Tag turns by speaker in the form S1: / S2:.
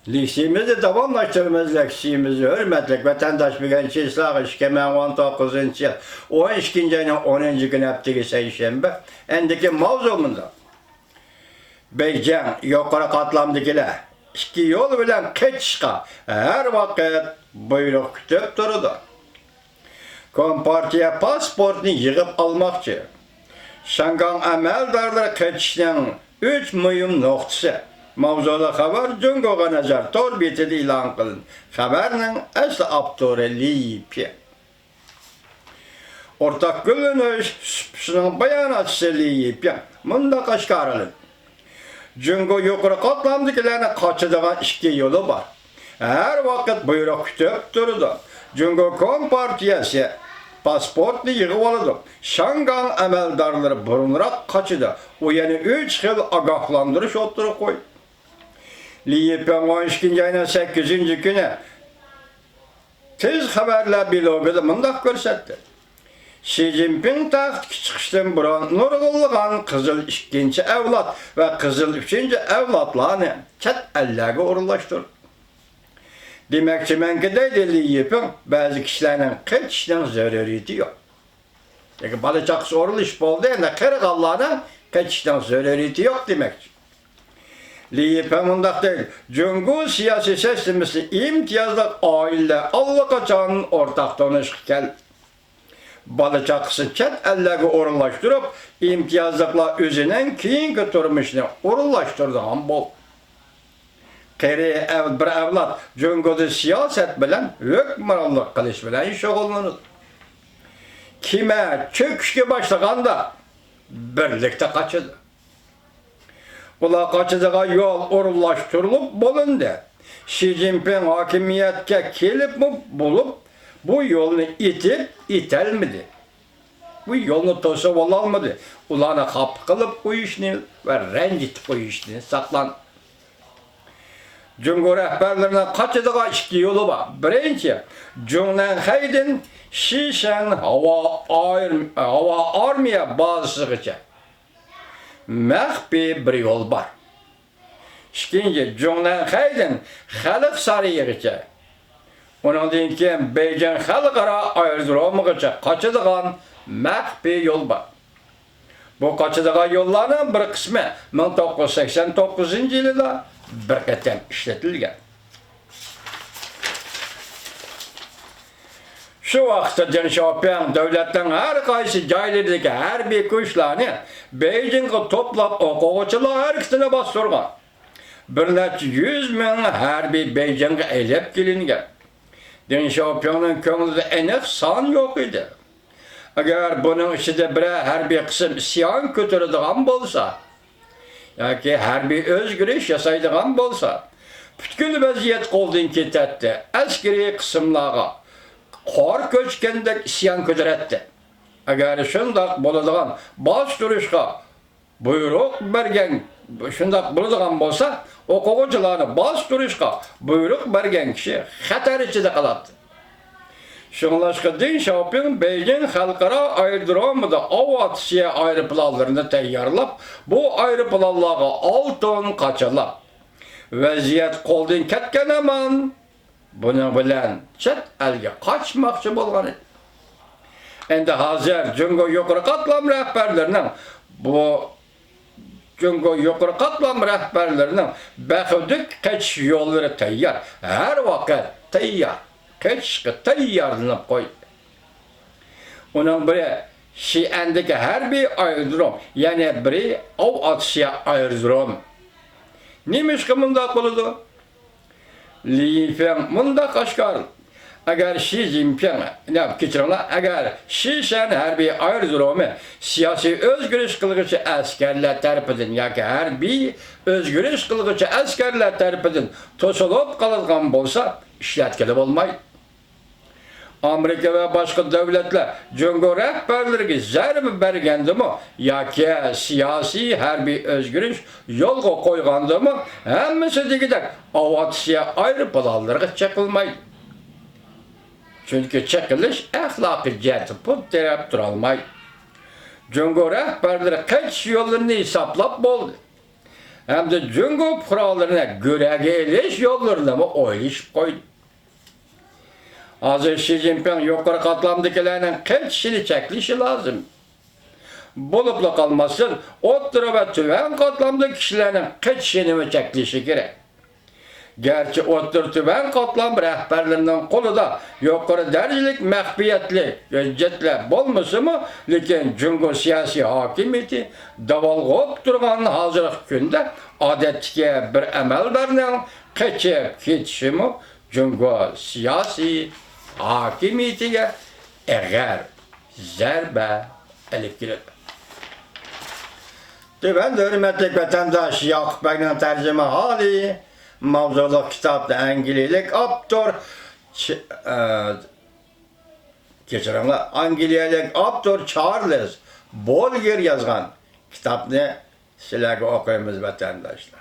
S1: Liksimizi davamlaştırmamız leksimizi hürmetlik vatandaş bilen çizlağı işkemen 19. yıl 12. ayının 10. gün hepteki seyşembe endiki mavzumunda Beycan yukarı katlamdakiler iki yol bilen keçka her vakit buyruk kütüp durdu. Kompartiya pasportunu yığıp almakçı. Şangan ameldarlar keçişinin 3 mühim noktası. Mavzuda haber Cungo'ga nazar tor betidi ilan kılın. Haberinin aslı aptore liyipi. Ortak gülünüş süpsünün bayanatçısı liyipi. Munda kaşkarılın. Cungo yukarı katlamdakilerine kaçıdığın iki yolu var. Her vakit buyruk kütüp durdu. Cungo Kompartiyası pasportunu yığıp aladı. Şangan ameldarları burunlarak kaçıdı. O yani 3 yıl agahlandırış oturup koydu. Liyipen 12. ayının 8. güne tez haberler blogu mındak görsetti. Xi Jinping taht çıkıştan buran nurgulluğun kızıl 2. evlat ve kızıl 3. evlatlarını çet ellerine uğurlaştırdı. Demekçi menki deydi Liyipen bazı kişilerin kaçıştan zarariyeti yok. Yani balıcak soruluş oldu yani kırık Allah'ın kaçıştan zarariyeti yok demekçi. Liyipen mındak değil. Cungu siyasi sistemisi imtiyazlı aile allakaçanın ortak tanışıkken balıcaksı çet ellerine uğurlaştırıp imtiyazlıkla özünün keyinki turmuşunu uğurlaştırdı bol. Kere bir evlat Cungu'da siyaset bilen hükümranlık kılıç bilen şoğullanır. Kime çöküşke başlaganda birlikte kaçıdı. Ula kaçıdığa yol uğurlaştırılıp bulundu. Xi Jinping hakimiyetke kelip mi bulup bu yolunu itip itelmedi. Bu yolunu tosup olalmadı. Ulana kap kılıp bu işini ve rencit bu işini saklan. Cungo rehberlerine kaçıdığa iki yolu var. Birinci, Cungenheid'in Şişen hava armiya bazısı geçer. Mehbi bir yol var. İkinci, Cungenheid'in Halk Sarayı geçer. Onun dinken Beycan Halkara aerodromu geçer. Kaçıdığın mehbi yol var. Bu kaçıdığa yolların bir kısmı 1989 yılında birketten işletilgen. Şu vaxtda Deng Xiaoping devletten her kaysi caylardaki her bir kuşlarını Beijing'e toplap okuğuçılar her ikisine bastırgan. Bir neçe 100 bin her bir Beijing'e elep gelingen. Deng Xiaoping'in köngülde enek san yok idi. Eğer bunun içinde bir her bir kısım isyan kötürüdüğün bolsa, yoki her bir özgürüş yasaydıgan bolsa, bütün vaziyet qo'ldan ketadi. Askeri qismlarga qor ko'chgandek isyon ko'taradi. Agar shundoq bo'ladigan bosh turishga buyruq bergan, shundoq bo'ladigan bo'lsa, o'quvchilarni bosh turishga buyruq bergan kishi xatar ichida qoladi. Şunlaşka Deng Xiaoping Beijing Xalqaro aerodromida aviatsiya aeroplanlarini tayyorlab, bu aeroplanlarga oltin qaçalab. Vaziyat qo'ldan ketgan aman buning bilan chet elga qochmoqchi bo'lgan edi. Endi hozir Cungo yuqori qatlam rahbarlarining Cungo yuqori qatlam rahbarlarining baxudik qachish yo'llari tayyor. Har vaqt tayyor. Kaçışka tayyorlanib qo'ydi. Uning biri Xi'andagi harbiy aerodrom, yana biri aviatsiya aerodrom. Nimishqa mundaq bo'ladi? Liyipen mundaq oshkor. Agar Xi Jinping, agar Xishan harbiy aerodromi siyosiy o'zgarish qilg'ichi askarlar tarafidan yoki harbiy o'zgarish qilg'ichi askarlar tarafidan to'silib qoladigan bo'lsa, ishlatgili bo'lmaydi. Amerika ve başka devletler Cungo rehberleriga zarb bergandimi yoki siyosiy harbiy o'zgarish yo'lga qo'ygandimi, hammasi degidek aviatsiya aeroplanlariga chaqilmaydi. Chunki chaqilish axloqiy jihati puttirab turolmaydi. Cungo rehberleri kaç yollarını hesaplab bo'ldi. hem de Cungo kurallarına göre geliş yollarını mı oylayıp koydu. Hazır Xi Jinping yukarı katlamdakilerinin kaçışını çekilişi lazım. Bulupla kalmasın, otturu ve tüven katlamdaki kişilerin kaçışını mı çekilişi gerek. Gerçi otur tüven katlam rehberlerinden kolu da yukarı derecelik mehbiyetli, hüccetle bolması mı? Lekin Cungo siyasi hakimiyeti davalgıp durgan hazırlık günde adetke bir emellerinin kaçıp ketişi mi? Cungo siyasi hakimiyetiye eğer zerbe elip girer. Ben de hürmetlik vatandaş Yakup Bey'in tercüme hali mavzuluk kitapta İngilizlik aptor geçirenler İngilizlik aptor Charles Bolger yazgan kitapni sizlarga okuyamiz vatandaşlar.